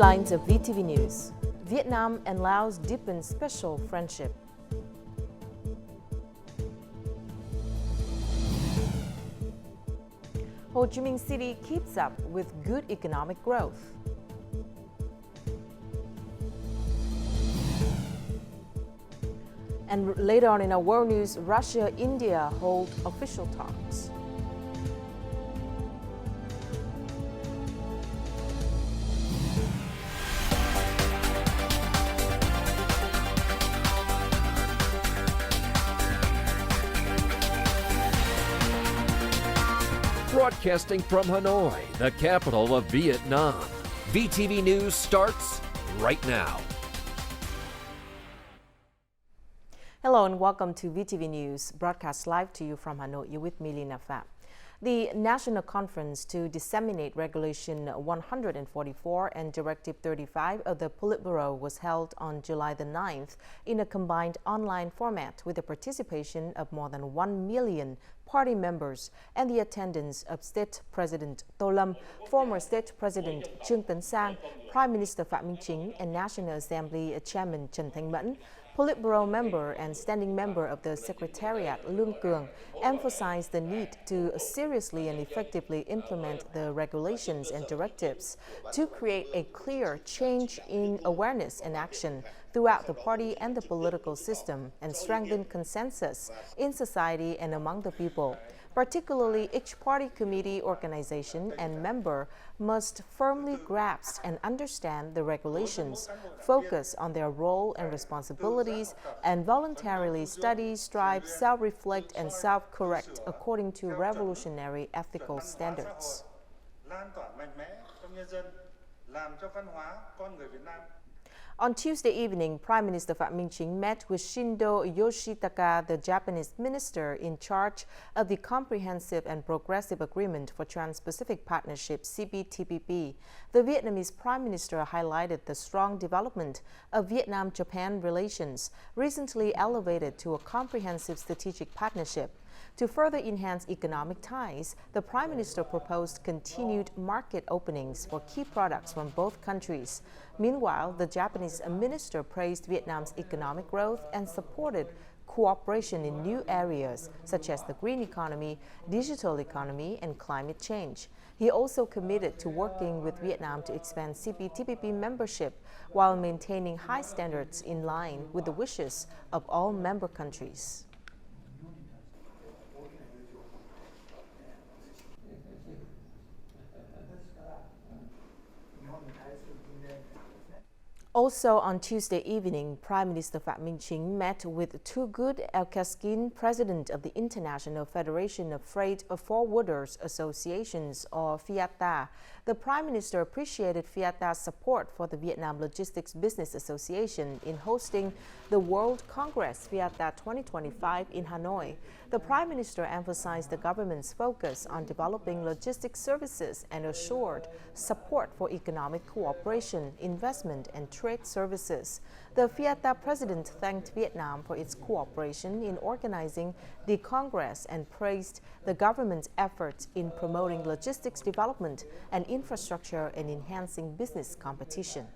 Headlines of VTV News. Vietnam and Laos deepen special friendship. Ho Chi Minh City keeps up with good economic growth. And later on in our world news, Russia-India hold official talks. Broadcasting from Hanoi, the capital of Vietnam. VTV News starts right now. Hello and welcome to VTV News, broadcast live to you from Hanoi. You're with me, Lina Pham. The National Conference to disseminate Regulation 144 and Directive 35 of the Politburo was held on July the 9th in a combined online format with the participation of more than 1 million party members and the attendance of State President To Lâm, former State President Trương Tấn Sang, Prime Minister Phạm Minh Chính, and National Assembly Chairman Trần Thanh Mẫn. Politburo member and standing member of the Secretariat Lương Cường emphasized the need to seriously and effectively implement the regulations and directives to create a clear change in awareness and action throughout the party and the political system and strengthen consensus in society and among the people. Particularly, each party committee, organization, and member must firmly grasp and understand the regulations, focus on their role and responsibilities, and voluntarily study, strive, self-reflect, and self-correct according to revolutionary ethical standards. On Tuesday evening, Prime Minister Phạm Minh Chính met with Shindo Yoshitaka, the Japanese minister in charge of the Comprehensive and Progressive Agreement for Trans-Pacific Partnership, CPTPP. The Vietnamese Prime Minister highlighted the strong development of Vietnam-Japan relations, recently elevated to a comprehensive strategic partnership. To further enhance economic ties, the Prime Minister proposed continued market openings for key products from both countries. Meanwhile, the Japanese minister praised Vietnam's economic growth and supported cooperation in new areas such as the green economy, digital economy, and climate change. He also committed to working with Vietnam to expand CPTPP membership while maintaining high standards in line with the wishes of all member countries. Also on Tuesday evening, Prime Minister Phạm Minh Chính met with Too Good El-Kaskin, president of the International Federation of Freight Forwarders Associations, or FIATA. The Prime Minister appreciated FIATA's support for the Vietnam Logistics Business Association in hosting the World Congress FIATA 2025 in Hanoi. The Prime Minister emphasized the government's focus on developing logistics services and assured support for economic cooperation, investment, and trade services. The FIATA president thanked Vietnam for its cooperation in organizing the Congress and praised the government's efforts in promoting logistics development and infrastructure and enhancing business competition.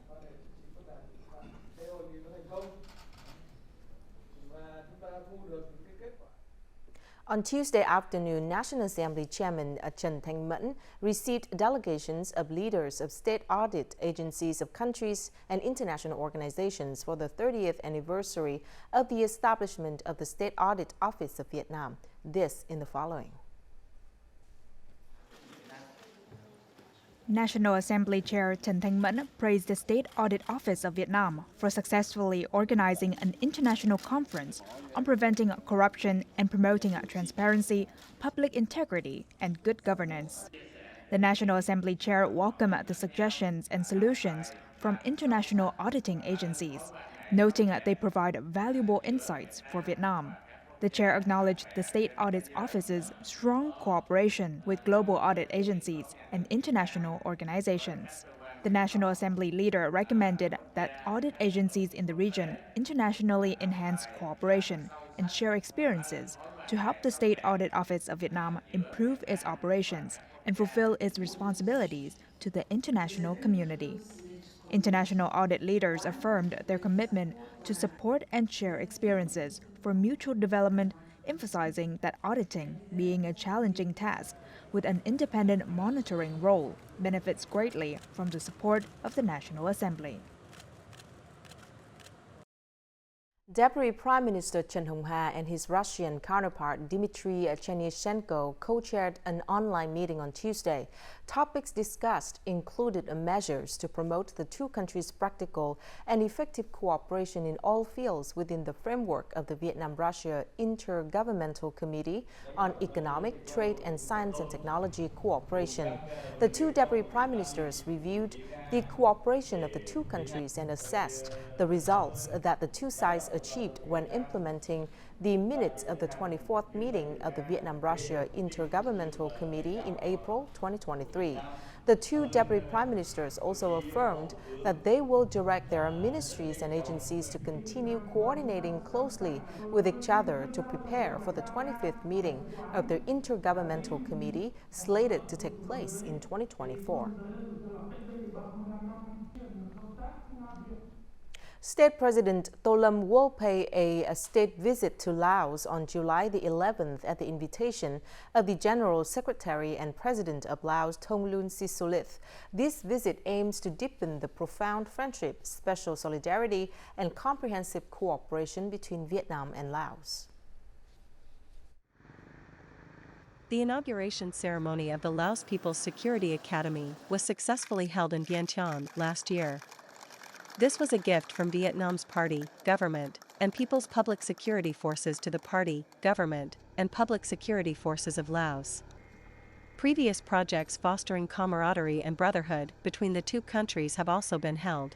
On Tuesday afternoon, National Assembly Chairman Trần Thanh Mẫn received delegations of leaders of state audit agencies of countries and international organizations for the 30th anniversary of the establishment of the State Audit Office of Vietnam. This in the following. National Assembly Chair Trần Thanh Mẫn praised the State Audit Office of Vietnam for successfully organizing an international conference on preventing corruption and promoting transparency, public integrity, and good governance. The National Assembly Chair welcomed the suggestions and solutions from international auditing agencies, noting that they provide valuable insights for Vietnam. The chair acknowledged the State Audit Office's strong cooperation with global audit agencies and international organizations. The National Assembly leader recommended that audit agencies in the region internationally enhance cooperation and share experiences to help the State Audit Office of Vietnam improve its operations and fulfill its responsibilities to the international community. International audit leaders affirmed their commitment to support and share experiences for mutual development, emphasizing that auditing, being a challenging task with an independent monitoring role, benefits greatly from the support of the National Assembly. Deputy Prime Minister Chen Hong-ha and his Russian counterpart Dmitry Chernyshenko co-chaired an online meeting on Tuesday. Topics discussed included measures to promote the two countries' practical and effective cooperation in all fields within the framework of the Vietnam-Russia Intergovernmental Committee on Economic, Trade and Science and Technology Cooperation. The two Deputy Prime Ministers reviewed the cooperation of the two countries and assessed the results that the two sides achieved when implementing the minutes of the 24th meeting of the Vietnam-Russia Intergovernmental Committee in April 2023. The two Deputy Prime Ministers also affirmed that they will direct their ministries and agencies to continue coordinating closely with each other to prepare for the 25th meeting of the Intergovernmental Committee slated to take place in 2024. State President Tô Lâm will pay a state visit to Laos on July the 11th at the invitation of the General Secretary and President of Laos, Thongloun Sisoulith. This visit aims to deepen the profound friendship, special solidarity, and comprehensive cooperation between Vietnam and Laos. The inauguration ceremony of the Laos People's Security Academy was successfully held in Vientiane last year. This was a gift from Vietnam's party, government, and People's Public Security Forces to the party, government, and public security forces of Laos. Previous projects fostering camaraderie and brotherhood between the two countries have also been held.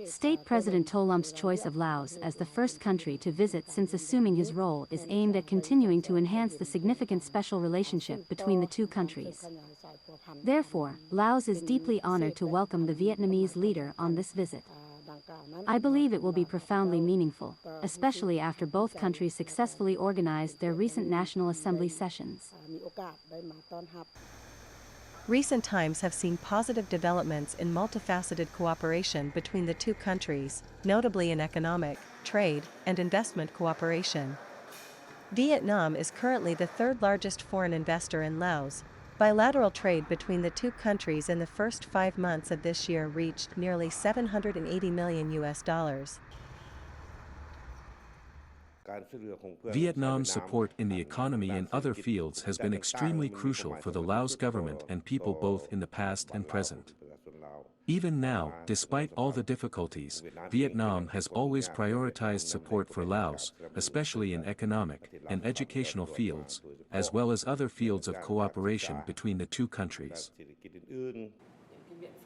State President Tô Lâm choice of Laos as the first country to visit since assuming his role is aimed at continuing to enhance the significant special relationship between the two countries. Therefore, Laos is deeply honored to welcome the Vietnamese leader on this visit. I believe it will be profoundly meaningful, especially after both countries successfully organized their recent National Assembly sessions. Recent times have seen positive developments in multifaceted cooperation between the two countries, notably in economic, trade, and investment cooperation. Vietnam is currently the third largest foreign investor in Laos. Bilateral trade between the two countries in the first 5 months of this year reached nearly $780 million. Vietnam's support in the economy and other fields has been extremely crucial for the Laos government and people both in the past and present. Even now, despite all the difficulties, Vietnam has always prioritized support for Laos, especially in economic and educational fields, as well as other fields of cooperation between the two countries.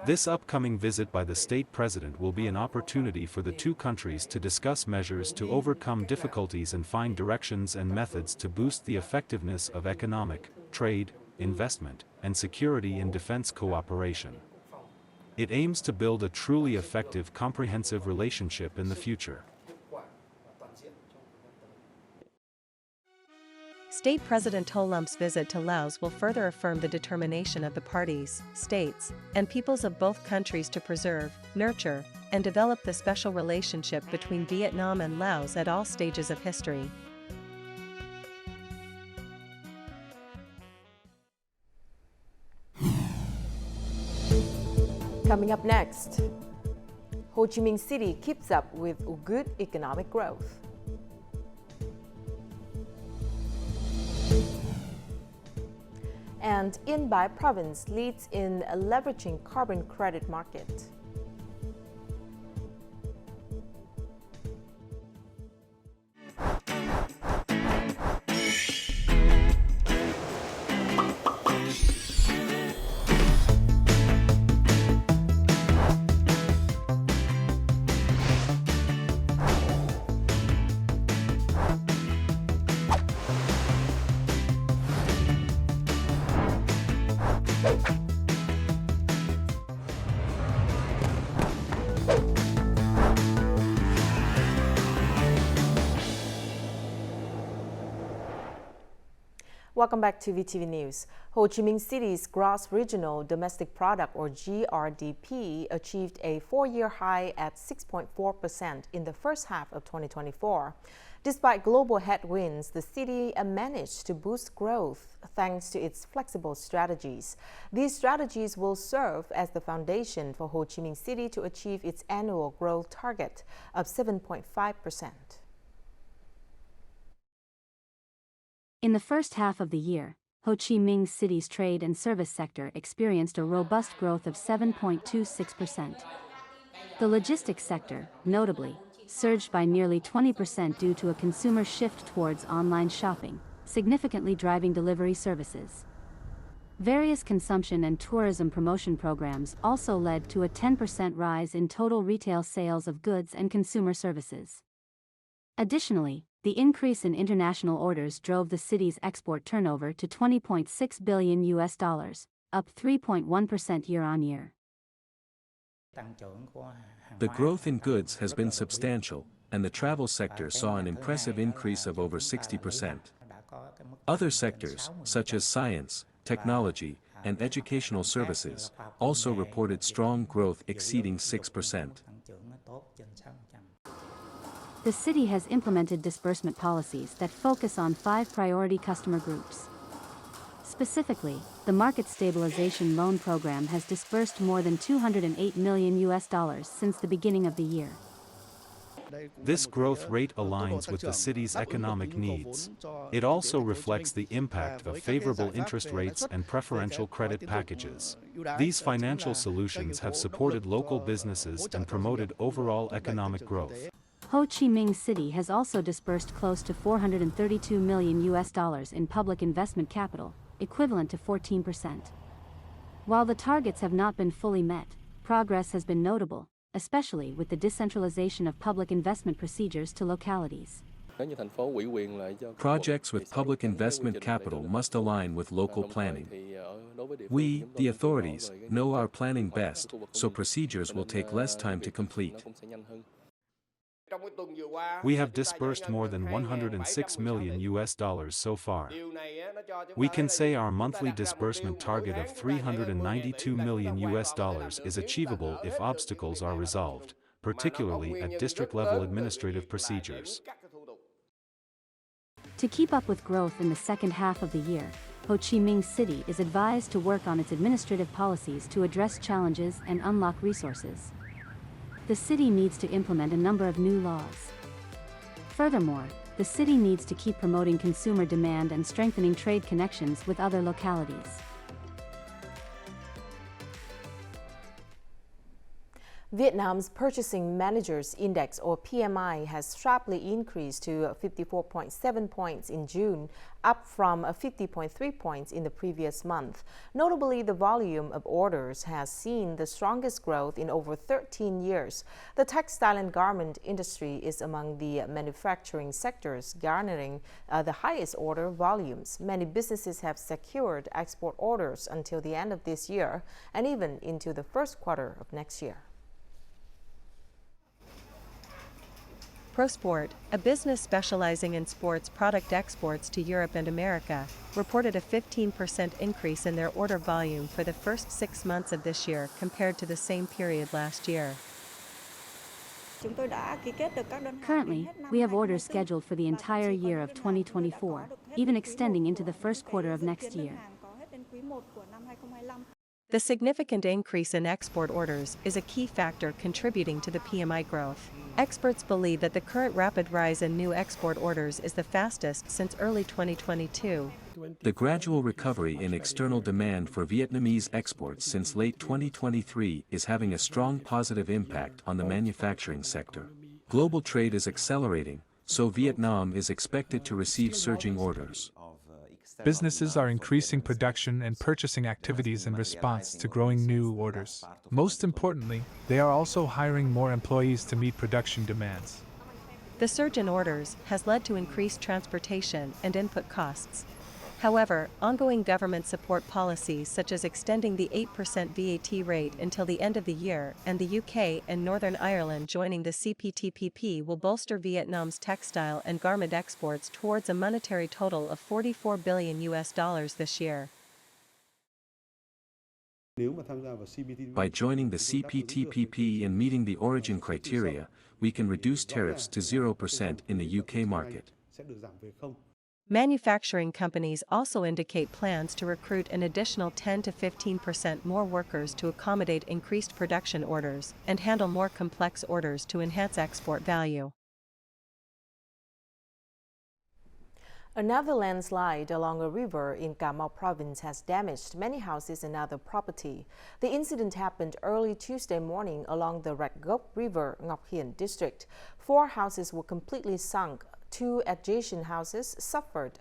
This upcoming visit by the state president will be an opportunity for the two countries to discuss measures to overcome difficulties and find directions and methods to boost the effectiveness of economic, trade, investment, and security and defense cooperation. It aims to build a truly effective, comprehensive relationship in the future. State President Tô Lâm visit to Laos will further affirm the determination of the parties, states, and peoples of both countries to preserve, nurture, and develop the special relationship between Vietnam and Laos at all stages of history. Coming up next, Ho Chi Minh City keeps up with good economic growth. And Yên Bái province leads in leveraging carbon credit market. Welcome back to VTV News. Ho Chi Minh City's gross regional domestic product, or GRDP, achieved a four-year high at 6.4% in the first half of 2024. Despite global headwinds, the city managed to boost growth thanks to its flexible strategies. These strategies will serve as the foundation for Ho Chi Minh City to achieve its annual growth target of 7.5%. In the first half of the year, Ho Chi Minh City's trade and service sector experienced a robust growth of 7.26%. The logistics sector, notably, surged by nearly 20% due to a consumer shift towards online shopping, significantly driving delivery services. Various consumption and tourism promotion programs also led to a 10% rise in total retail sales of goods and consumer services. Additionally, the increase in international orders drove the city's export turnover to $20.6 billion, up 3.1% year-on-year. The growth in goods has been substantial, and the travel sector saw an impressive increase of over 60%. Other sectors, such as science, technology, and educational services, also reported strong growth exceeding 6%. The city has implemented disbursement policies that focus on 5 priority customer groups. Specifically, the Market Stabilization Loan Program has disbursed more than $208 million since the beginning of the year. This growth rate aligns with the city's economic needs. It also reflects the impact of favorable interest rates and preferential credit packages. These financial solutions have supported local businesses and promoted overall economic growth. Ho Chi Minh City has also disbursed close to $432 million in public investment capital, equivalent to 14%. While the targets have not been fully met, progress has been notable, especially with the decentralization of public investment procedures to localities. Projects with public investment capital must align with local planning. We, the authorities, know our planning best, so procedures will take less time to complete. We have disbursed more than $106 million so far. We can say our monthly disbursement target of $392 million is achievable if obstacles are resolved, particularly at district-level administrative procedures. To keep up with growth in the second half of the year, Ho Chi Minh City is advised to work on its administrative policies to address challenges and unlock resources. The city needs to implement a number of new laws. Furthermore, the city needs to keep promoting consumer demand and strengthening trade connections with other localities. Vietnam's Purchasing Managers Index, or PMI, has sharply increased to 54.7 points in June, up from 50.3 points in the previous month. Notably, the volume of orders has seen the strongest growth in over 13 years. The textile and garment industry is among the manufacturing sectors garnering the highest order volumes. Many businesses have secured export orders until the end of this year and even into the first quarter of next year. ProSport, a business specializing in sports product exports to Europe and America, reported a 15% increase in their order volume for the first 6 months of this year compared to the same period last year. Currently, we have orders scheduled for the entire year of 2024, even extending into the first quarter of next year. The significant increase in export orders is a key factor contributing to the PMI growth. Experts believe that the current rapid rise in new export orders is the fastest since early 2022. The gradual recovery in external demand for Vietnamese exports since late 2023 is having a strong positive impact on the manufacturing sector. Global trade is accelerating, so Vietnam is expected to receive surging orders. Businesses are increasing production and purchasing activities in response to growing new orders. Most importantly, they are also hiring more employees to meet production demands. The surge in orders has led to increased transportation and input costs. However, ongoing government support policies such as extending the 8% VAT rate until the end of the year and the UK and Northern Ireland joining the CPTPP will bolster Vietnam's textile and garment exports towards a monetary total of $44 billion this year. By joining the CPTPP and meeting the origin criteria, we can reduce tariffs to 0% in the UK market. Manufacturing companies also indicate plans to recruit an additional 10 to 15% more workers to accommodate increased production orders and handle more complex orders to enhance export value. Another landslide along a river in Cà Mau province has damaged many houses and other property. The incident happened early Tuesday morning along the Rạch Gốc River, Ngọc Hiển district. 4 houses were completely sunk. 2 adjacent houses suffered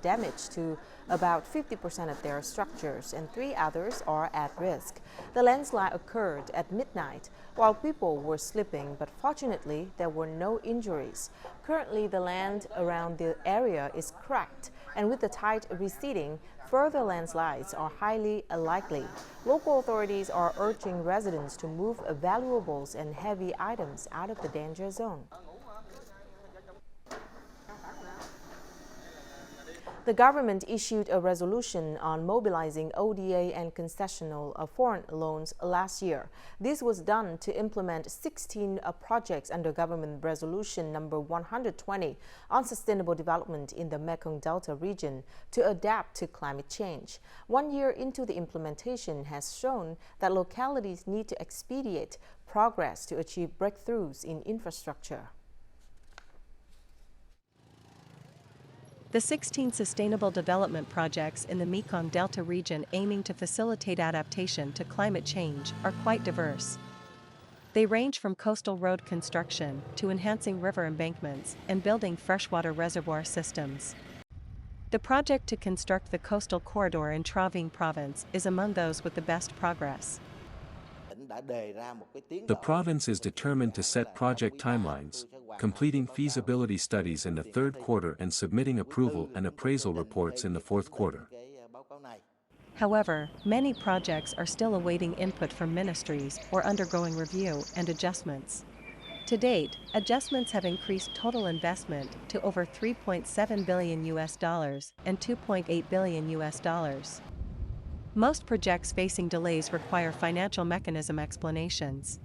damage to about 50% of their structures, and 3 others are at risk. The landslide occurred at midnight while people were sleeping, but fortunately there were no injuries. Currently, the land around the area is cracked, and with the tide receding, further landslides are highly unlikely. Local authorities are urging residents to move valuables and heavy items out of the danger zone. The government issued a resolution on mobilizing ODA and concessional foreign loans last year. This was done to implement 16 projects under Government Resolution number 120 on sustainable development in the Mekong Delta region to adapt to climate change. 1 year into the implementation has shown that localities need to expedite progress to achieve breakthroughs in infrastructure. The 16 sustainable development projects in the Mekong Delta region aiming to facilitate adaptation to climate change are quite diverse. They range from coastal road construction to enhancing river embankments and building freshwater reservoir systems. The project to construct the coastal corridor in Tra Vinh province is among those with the best progress. The province is determined to set project timelines, completing feasibility studies in the 3rd quarter and submitting approval and appraisal reports in the 4th quarter. However, many projects are still awaiting input from ministries or undergoing review and adjustments. To date, adjustments have increased total investment to over $3.7 billion and $2.8 billion. Most projects facing delays require financial mechanism explanations.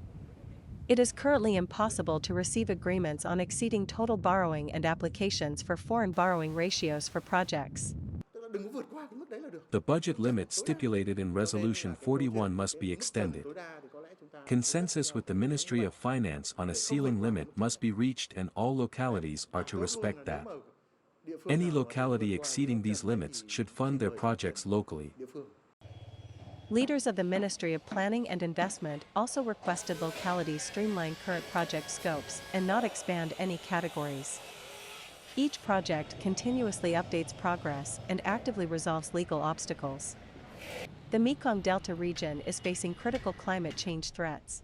It is currently impossible to receive agreements on exceeding total borrowing and applications for foreign borrowing ratios for projects. The budget limit stipulated in Resolution 41 must be extended. Consensus with the Ministry of Finance on a ceiling limit must be reached, and all localities are to respect that. Any locality exceeding these limits should fund their projects locally. Leaders of the Ministry of Planning and Investment also requested localities streamline current project scopes and not expand any categories. Each project continuously updates progress and actively resolves legal obstacles. The Mekong Delta region is facing critical climate change threats.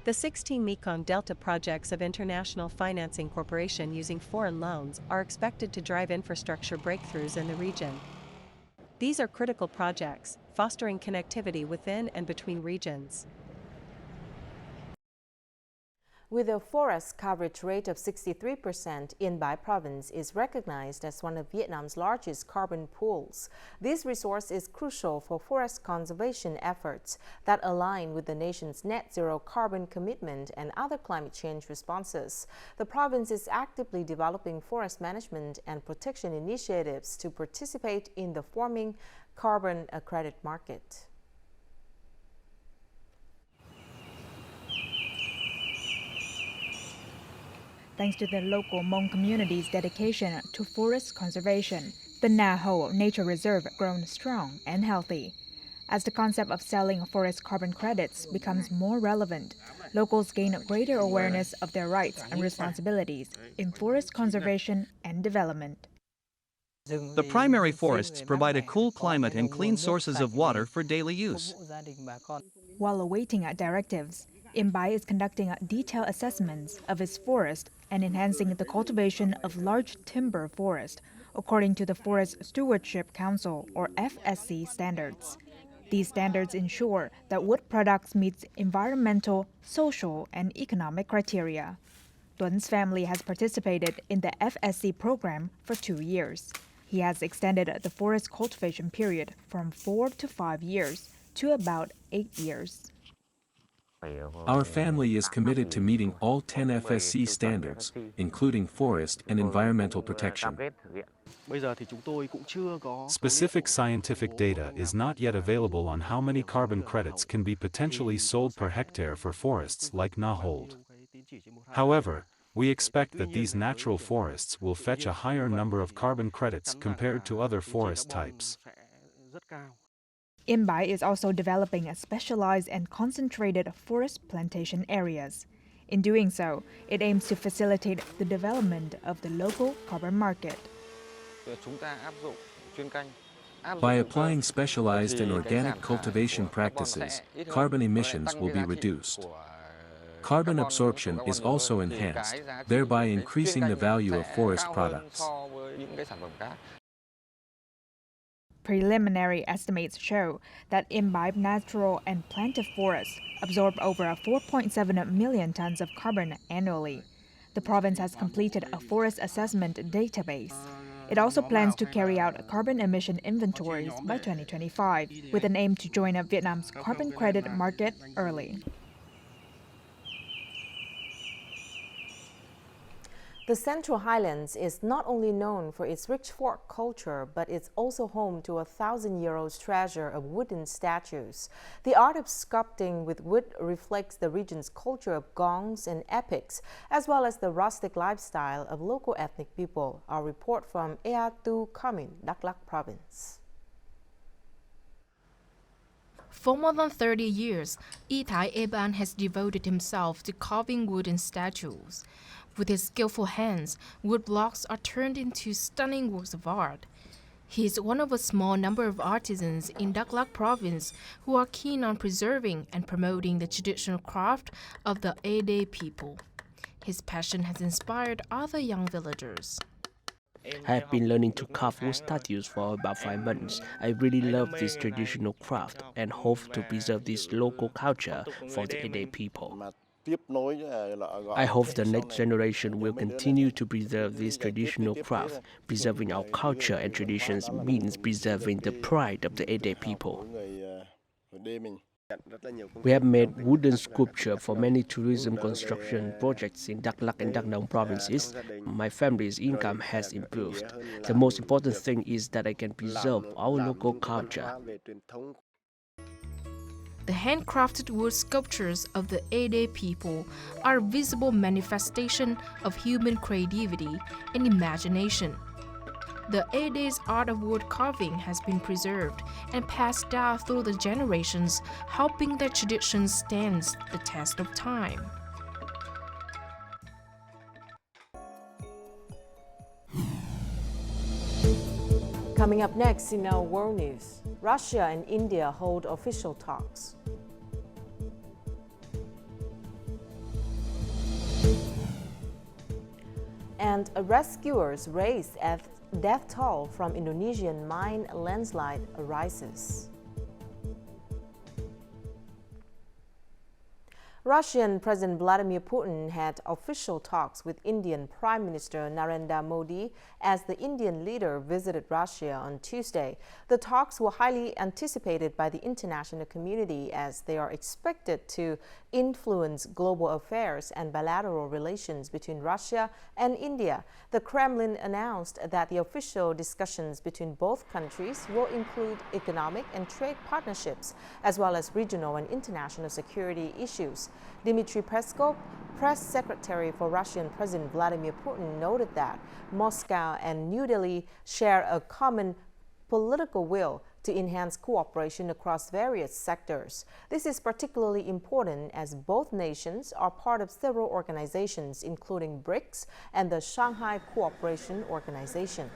The 16 Mekong Delta projects of International Financing Corporation using foreign loans are expected to drive infrastructure breakthroughs in the region. These are critical projects, fostering connectivity within and between regions. With a forest coverage rate of 63%, Yên Bái province is recognized as one of Vietnam's largest carbon pools. This resource is crucial for forest conservation efforts that align with the nation's net zero carbon commitment and other climate change responses. The province is actively developing forest management and protection initiatives to participate in the forming carbon credit market. Thanks to the local Hmong community's dedication to forest conservation, the Na Ho Nature Reserve grown strong and healthy. As the concept of selling forest carbon credits becomes more relevant, locals gain greater awareness of their rights and responsibilities in forest conservation and development. The primary forests provide a cool climate and clean sources of water for daily use. While awaiting directives, Yên Bái is conducting detailed assessments of its forest and enhancing the cultivation of large timber forest according to the Forest Stewardship Council, or FSC, standards. These standards ensure that wood products meet environmental, social, and economic criteria. Tuan's family has participated in the FSC program for 2 years. He has extended the forest cultivation period from 4 to 5 years to about 8 years. Our family is committed to meeting all 10 FSC standards, including forest and environmental protection. Specific scientific data is not yet available on how many carbon credits can be potentially sold per hectare for forests like Na Hold. However, we expect that these natural forests will fetch a higher number of carbon credits compared to other forest types. Inbai is also developing a specialized and concentrated forest plantation areas. In doing so, it aims to facilitate the development of the local carbon market. By applying specialized and organic cultivation practices, carbon emissions will be reduced. Carbon absorption is also enhanced, thereby increasing the value of forest products. Preliminary estimates show that Inbai natural and planted forests absorb over 4.7 million tons of carbon annually. The province has completed a forest assessment database. It also plans to carry out carbon emission inventories by 2025, with an aim to join up Vietnam's carbon credit market early. The Central Highlands is not only known for its rich folk culture, but it's also home to a 1,000-year-old treasure of wooden statues. The art of sculpting with wood reflects the region's culture of gongs and epics, as well as the rustic lifestyle of local ethnic people. Our report from Ea Tu Kamin, Đắk Lắk Province. For more than 30 years, Itai Eban has devoted himself to carving wooden statues. With his skillful hands, wood blocks are turned into stunning works of art. He is one of a small number of artisans in Đắk Lắk Province who are keen on preserving and promoting the traditional craft of the Ede people. His passion has inspired other young villagers. I have been learning to carve wood statues for about 5 months. I really love this traditional craft and hope to preserve this local culture for the Ede people. I hope the next generation will continue to preserve this traditional craft. Preserving our culture and traditions means preserving the pride of the Ede people. We have made wooden sculpture for many tourism construction projects in Đắk Lắk and Đắk Nông provinces. My family's income has improved. The most important thing is that I can preserve our local culture. The handcrafted wood sculptures of the Ede people are a visible manifestation of human creativity and imagination. The Ede's art of wood carving has been preserved and passed down through the generations, helping their traditions stand the test of time. Coming up next in our world news, Russia and India hold official talks. And rescuers raise death toll from Indonesian mine landslide arises. Russian President Vladimir Putin had official talks with Indian Prime Minister Narendra Modi as the Indian leader visited Russia on Tuesday. The talks were highly anticipated by the international community as they are expected to influence global affairs and bilateral relations between Russia and India. The Kremlin announced that the official discussions between both countries will include economic and trade partnerships, as well as regional and international security issues. Dmitry Peskov, press secretary for Russian President Vladimir Putin, noted that Moscow and New Delhi share a common political will to enhance cooperation across various sectors. This is particularly important as both nations are part of several organizations, including BRICS and the Shanghai Cooperation Organization.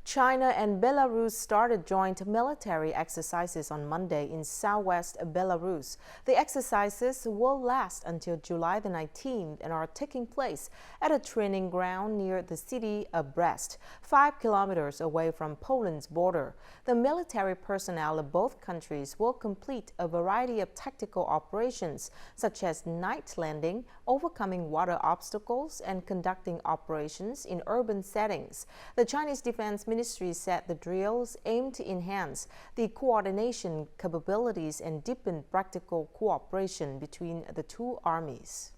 China and Belarus started joint military exercises on Monday in southwest Belarus. The exercises will last until July the 19th and are taking place at a training ground near the city of Brest, 5 kilometers away from Poland's border. The military personnel of both countries will complete a variety of tactical operations, such as night landing, overcoming water obstacles, and conducting operations in urban settings. The Chinese Defense Ministry said the drills aim to enhance the coordination capabilities and deepen practical cooperation between the two armies.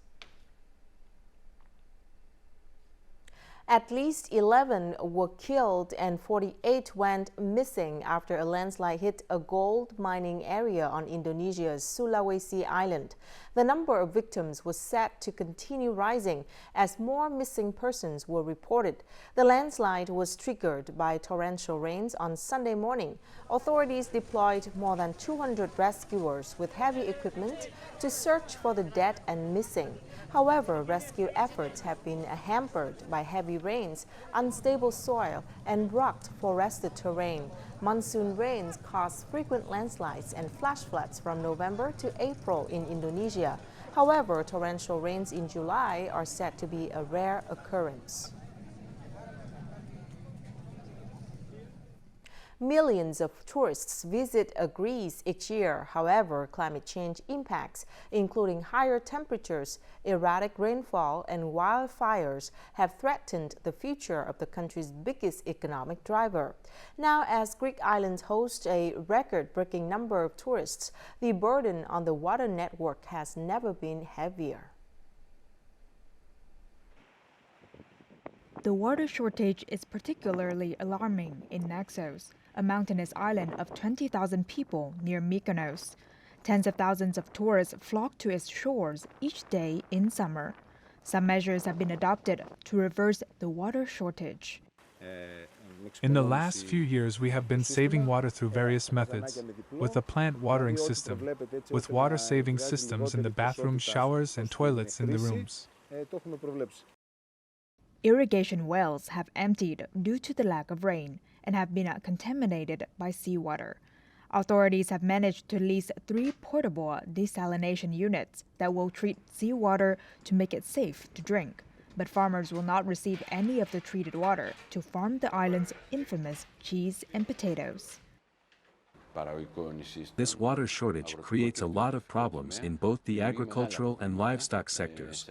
At least 11 were killed and 48 went missing after a landslide hit a gold mining area on Indonesia's Sulawesi Island. The number of victims was set to continue rising as more missing persons were reported. The landslide was triggered by torrential rains on Sunday morning. Authorities deployed more than 200 rescuers with heavy equipment to search for the dead and missing. However, rescue efforts have been hampered by heavy rains, unstable soil, and rugged forested terrain. Monsoon rains caused frequent landslides and flash floods from November to April in Indonesia. However, torrential rains in July are said to be a rare occurrence. Millions of tourists visit Greece each year. However, climate change impacts, including higher temperatures, erratic rainfall, and wildfires, have threatened the future of the country's biggest economic driver. Now, as Greek islands host a record-breaking number of tourists, the burden on the water network has never been heavier. The water shortage is particularly alarming in Naxos, a mountainous island of 20,000 people near Mykonos. Tens of thousands of tourists flock to its shores each day in summer. Some measures have been adopted to reverse the water shortage. In the last few years, we have been saving water through various methods, with a plant watering system, with water-saving systems in the bathrooms, showers, and toilets in the rooms. Irrigation wells have emptied due to the lack of rain and have been contaminated by seawater. Authorities have managed to lease 3 portable desalination units that will treat seawater to make it safe to drink. But farmers will not receive any of the treated water to farm the island's infamous cheese and potatoes. This water shortage creates a lot of problems in both the agricultural and livestock sectors.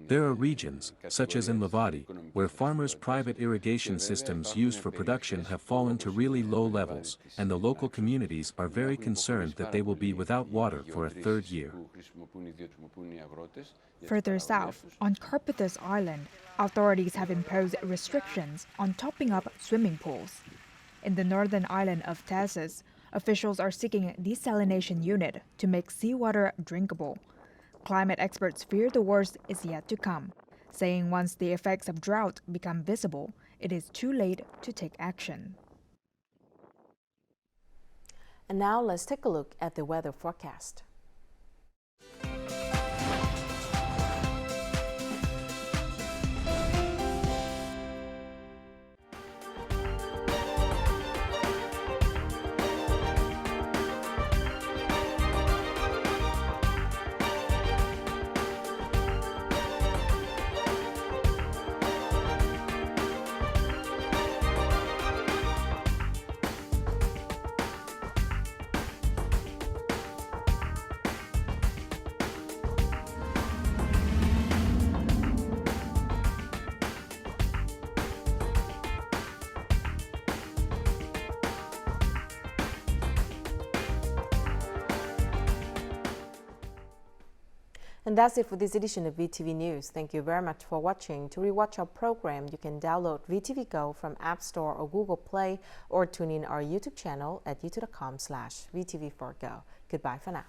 There are regions, such as in Lavati, where farmers' private irrigation systems used for production have fallen to really low levels, and the local communities are very concerned that they will be without water for a third year. Further south, on Karpathos Island, authorities have imposed restrictions on topping up swimming pools. In the northern island of Tassos, officials are seeking a desalination unit to make seawater drinkable. Climate experts fear the worst is yet to come, saying once the effects of drought become visible, it is too late to take action. And now let's take a look at the weather forecast. And that's it for this edition of VTV News. Thank you very much for watching. To rewatch our program, you can download VTV Go from App Store or Google Play, or tune in our YouTube channel at youtube.com/VTV4Go. Goodbye for now.